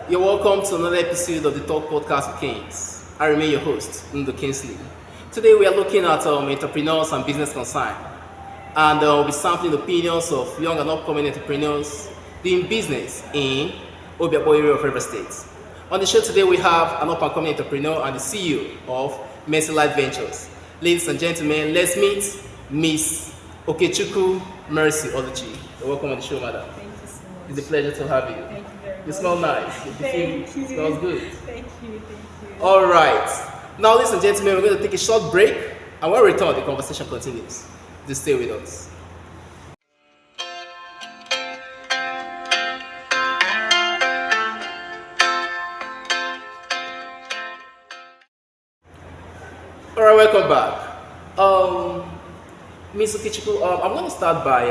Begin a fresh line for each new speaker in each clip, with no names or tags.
You're welcome to another episode of the Talk Podcast with Kings. I remain your host, Ndo Kingsley. Today we are looking at entrepreneurs and business concern, and we'll be sampling the opinions of young and upcoming entrepreneurs doing business in Obiabo area of River State. On the show today we have an up-and-coming entrepreneur and the CEO of MECILIT VENTURES. Ladies and gentlemen, let's meet Miss Okechukwu Mercy Oluchi. You're welcome on the show, madam.
Thank you so much.
It's a pleasure to have you.
Thank you very much.
You smell nice.
Thank you.
Smells good.
Thank you.
All right. Now, ladies and gentlemen, we're going to take a short break, and when we return, the conversation continues. Just stay with us. All right, welcome back. Ms. Okechukwu, I'm going to start by,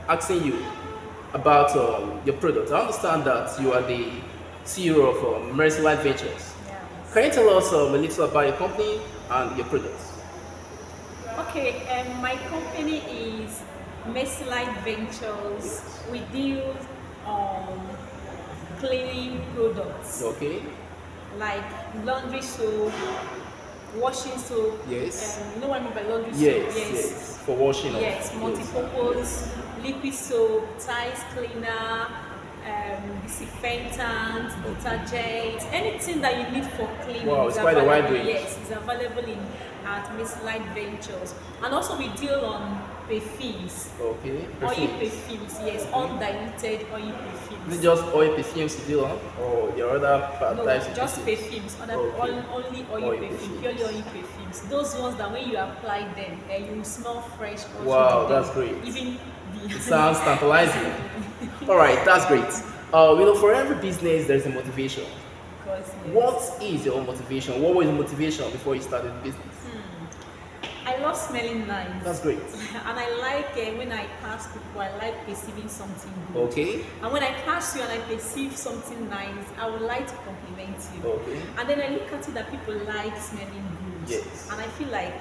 asking you about your product. I understand that you are the CEO of MECILIT VENTURES.
Yes.
Can you tell us a little about your company and your products?
Okay, my company is MECILIT Ventures. We deal cleaning products
Okay.
like laundry soap, washing soap.
Yes.
You know what I mean by laundry
Yes.
soap?
Yes. For washing.
Yes, multi-purpose, liquid soap, tiles cleaner, disinfectant, detergent, anything that you need for cleaning.
Wow,
is
it's quite a wide
available.
range.
Yes, it's available at MECILIT Ventures. And also we deal on perfumes.
Okay.
Oil
Perfumes.
perfumes, yes, undiluted oil perfumes.
Is it just oil perfumes you deal on, or your other
No,
types of
just
perfumes?
perfumes,
Okay.
only oil
Oil
perfume,
perfumes.
purely oil perfumes. Those ones that when you apply them, you smell fresh. all through
Wow,
the day.
that's great.
Even the
It sounds tantalizing. All right, that's great. For every business, there's a motivation.
Because, yes.
What is your motivation? What was your motivation before you started the business?
I love smelling nice.
That's great.
And I like when I pass people, I like perceiving something good.
Okay.
And when I pass you and I perceive something nice, I would like to compliment you.
Okay.
And then I look at it that people like smelling good.
Yes.
And I feel like,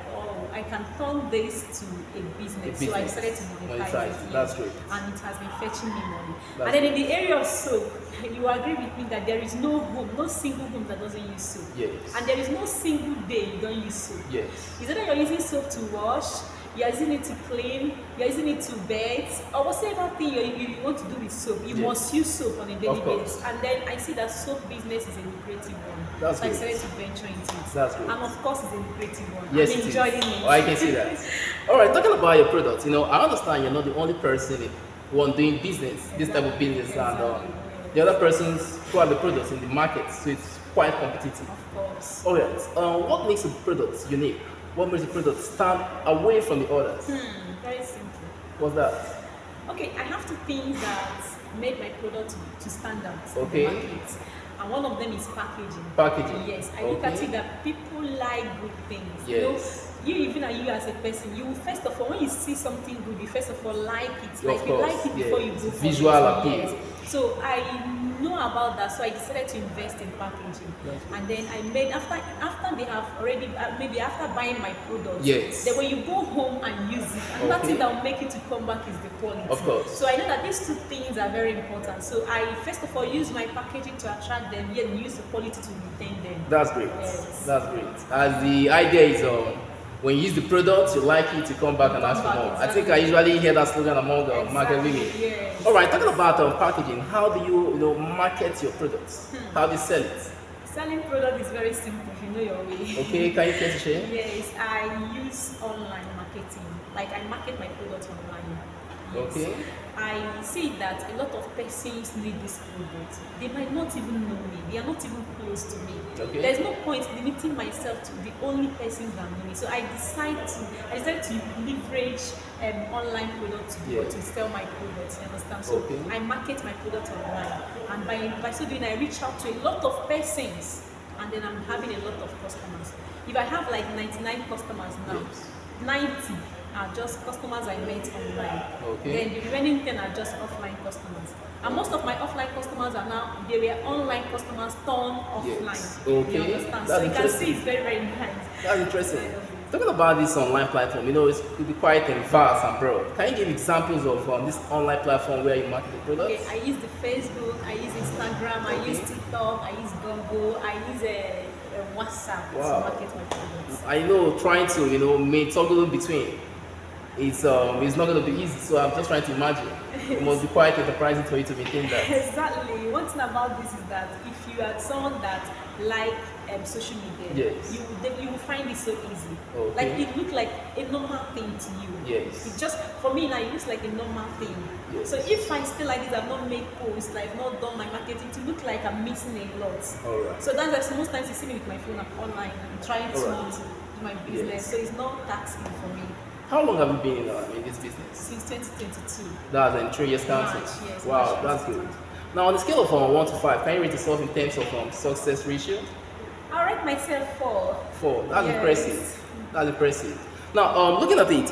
I can turn this to a business. So I decided to monetize it.
That's great.
And it has been fetching me money.
That's
and then in the area of soap, you agree with me that there is no home, no single home that doesn't use soap.
Yes.
And there is no single day you don't use soap.
Yes.
Is it that you're using soap to wash, you're using it to clean, you're using it to bathe, or whatever thing you want to do with soap, you
Yes.
must use soap on a daily
Of course.
basis. And then I see that soap business is a lucrative one.
That's
so I
great.
decided to venture into it.
That's great.
And of course it's a lucrative one.
Yes,
I'm
it is.
enjoying it.
Oh, I can see that. All right, talking about your products, I understand you're not the only person doing business, this type of business, and the other persons who have the products in the market, so it's quite competitive.
Of course.
All right, what makes the product unique? What makes the product stand away from the others?
Very simple.
What's that?
Okay, I have two things that made my product to stand out
Okay.
in the market. And one of them is packaging.
Packaging.
Yes, I look at
Okay.
it that people like good things.
Yes.
Even you as a person, you first of all, when you see something good, you first of all like it.
Of
Like you
course,
like it before you
yes.
go for
Visual
it.
appeal.
Yes. So I know about that, so I decided to invest in packaging.
That's good.
And then I made after they have already maybe after buying my product.
Yes.
Then when you go home and use it, another
Okay.
thing that will make it to come back is the quality.
Of course.
So I know that these two things are very important. So I first of all use my packaging to attract them, yet use the quality to retain them.
That's great.
Yes.
That's great. As the idea is, when you use the product, you like it, you come back and ask for
Come back,
more. I think
exactly.
I usually hear that slogan among market
Exactly,
women.
yes.
All right, talking about packaging, how do you market your products? How do you sell it?
Selling product is very simple if you know your way.
Okay, can you care to share?
Yes, I use online marketing. Like I market my products online. Yes.
Okay.
I see that a lot of persons need this product. They might not even know me. They are not even close to me.
Okay.
There's no point limiting myself to the only persons that know me. So I decided to leverage online products to sell my products. You understand? So
Okay.
I market my products online, and by so doing, I reach out to a lot of persons, and then I'm having a lot of customers. If I have like 99 customers now,
Yes.
90 are just customers I met online.
Okay.
Then the remaining 10 are just offline customers. And most of my offline customers are now, they were online customers turned offline.
Okay.
You understand?
That's
So you can
interesting.
see it's very, very nice.
That's interesting. Talking about this online platform, it could be quite vast and broad. Can you give examples of this online platform where you market the
Okay,
products?
I use the Facebook, I use Instagram, I use
Okay.
TikTok, I use Google, I use WhatsApp to
Wow.
market my products.
I know trying to toggle between it's not going to be easy. So I'm just trying to imagine. It must be quite enterprising for you to maintain that.
Exactly. One thing about this is that if you are someone that like social media,
Yes.
you will find it so easy.
Okay.
Like it looks like a normal thing to you.
Yes.
It just for me now it looks like a normal thing.
Yes.
So if I still like this, I've not made posts, like not done my marketing, to look like I'm missing a lot.
All right.
So that's why so most times you see me with my phone up online and trying to
All right.
do my business.
Yes.
So it's not taxing for me.
How long have you been in this business?
Since 2022.
That's in 3 years counting.
March, yes,
Wow,
March
that's
2022.
good. Now, on the scale of 1 to 5, can you rate yourself in terms of success ratio?
I'll rate myself 4.
4. That's
Yes.
impressive. That's impressive. Now, looking at it,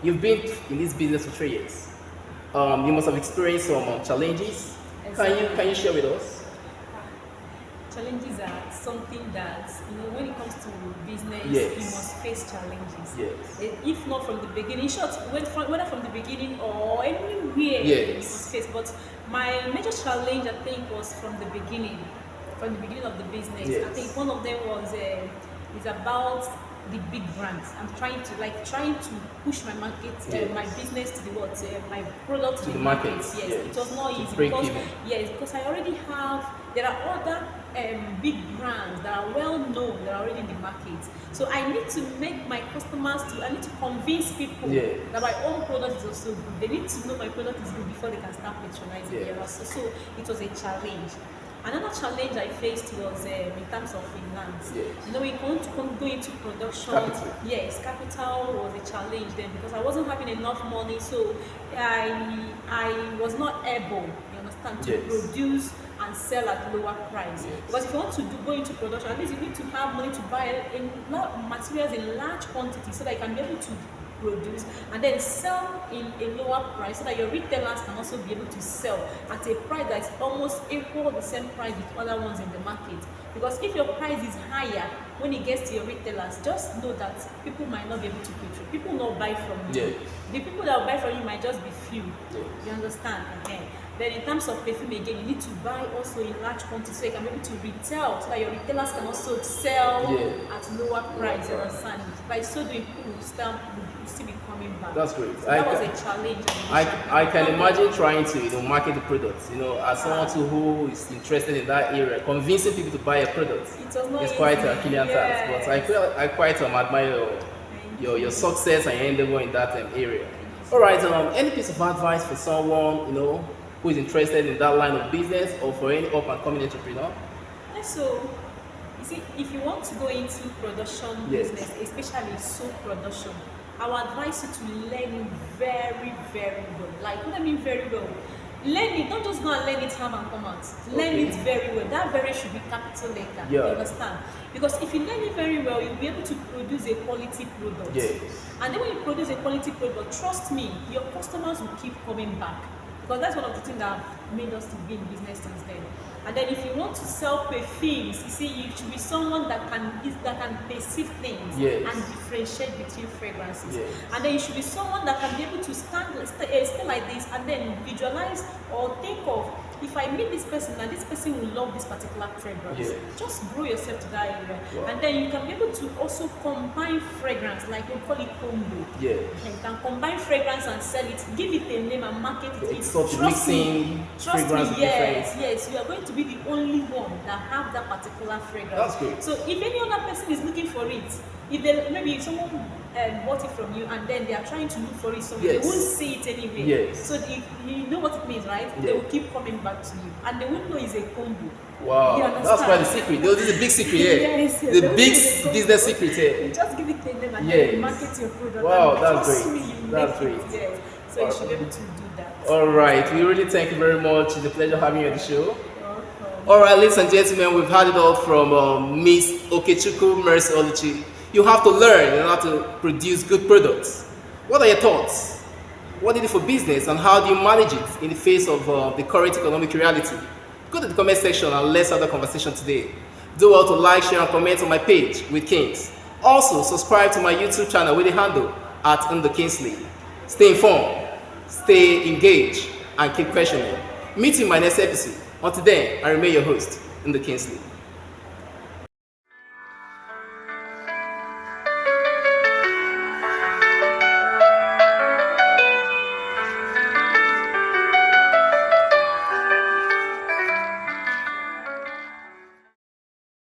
you've been in this business for 3 years. You must have experienced some challenges. Can you share with us?
Challenges are something that, when it comes to business,
Yes.
you must face challenges.
Yes.
If not from the beginning, in short, whether from the beginning or anywhere,
Yes.
you must face. But my major challenge, I think, was from the beginning of the business.
Yes.
I think one of them was is about the big brands. I'm trying to push my market,
Yes.
my business to the my product to the
market.
market. Yes.
Yes.
It was not
To
easy
break
because
even.
because I already have. There are other big brands that are well known that are already in the market. So I need to make my customers I need to convince people
Yes.
that my own product is also good. They need to know my product is good before they can start patronizing
Yes.
me. So it was a challenge. Another challenge I faced was in terms of finance.
Yes.
When you want to go into production,
Capital.
yes, capital was a challenge then because I wasn't having enough money, so I was not able, you understand, to
Yes.
produce and sell at lower price.
Yes.
Because if you want to go into production, at least you need to have money to buy materials in large quantity so that you can be able to produce and then sell in a lower price so that your retailers can also be able to sell at a price that is almost equal the same price with other ones in the market. Because if your price is higher when it gets to your retailers, just know that people might not be able to pay through. People will not buy from you.
Yes.
The people that will buy from you might just be few.
Yes.
You understand? Then in terms of perfume again, you need to buy also in large quantity so you can be able to retail so that your retailers can also sell at lower price. You understand? By so doing, people will still be coming back.
That's great.
So that was a challenge.
I can imagine trying to market the product. As someone who is interested in that area, convincing people to buy a product
It was not
is quite
easy.
a Killian task. But I quite admire your success and your endeavor in that area. All right. Any piece of advice for someone who is interested in that line of business or for any up and coming entrepreneur?
So, you see, if you want to go into production
Yes.
business, especially soap production, I would advise you to learn it very, very well. Like, what I mean very well? Learn it, don't just go and learn it, have and come out. Learn
Okay.
it very well. That very should be capital letter.
Yeah.
You understand? Because if you learn it very well, you'll be able to produce a quality product.
Yes.
And then when you produce a quality product, trust me, your customers will keep coming back. Because that's one of the things that have made us to be in business since then. And then if you want to sell perfumes, you see, you should be someone that can perceive things
Yes.
and differentiate between fragrances.
Yes.
And then you should be someone that can be able to stay like this and then visualize or think of, if I meet this person and this person will love this particular fragrance.
Yes.
Just grow yourself to that area.
Wow.
And then you can be able to also combine fragrance, like we call it combo.
Yes.
And you can combine fragrance and sell it, give it a name and market it.
It's sort of
Trust me,
mixing
trust
fragrance
me,
with
yes, you are going to be the only one that have that particular fragrance.
That's good.
So if any other person is looking for it, maybe someone bought it from you and then they are trying to look for it somewhere,
Yes.
they won't see it anywhere.
Yes.
So you know what it means, right? They
Yeah.
will keep coming back to you and they won't know it's a combo.
Wow,
You
that's
understand?
quite the secret. This is a big secret here.
Yes, yes.
The
They will
big
say it's a combo.
business secret here.
You just give it a name and
Yes.
then you market your product.
Wow,
and
that's
trust
great.
me, you
That's
make it.
great.
Yes. So you should be able to do that.
All right, we really thank you very much. It's a pleasure having you on the show.
Welcome.
All right, ladies and gentlemen, we've had it all from Miss Okechukwu Mercy Oluchi. You have to learn in order to produce good products. What are your thoughts? What do you do for business and how do you manage it in the face of the current economic reality? Go to the comment section and let's have the conversation today. Do well to like, share, and comment on my page with Kings. Also, subscribe to my YouTube channel with the handle at Kingsley. Stay informed, stay engaged, and keep questioning. Meet you in my next episode. Until then, I remain your host, Kingsley.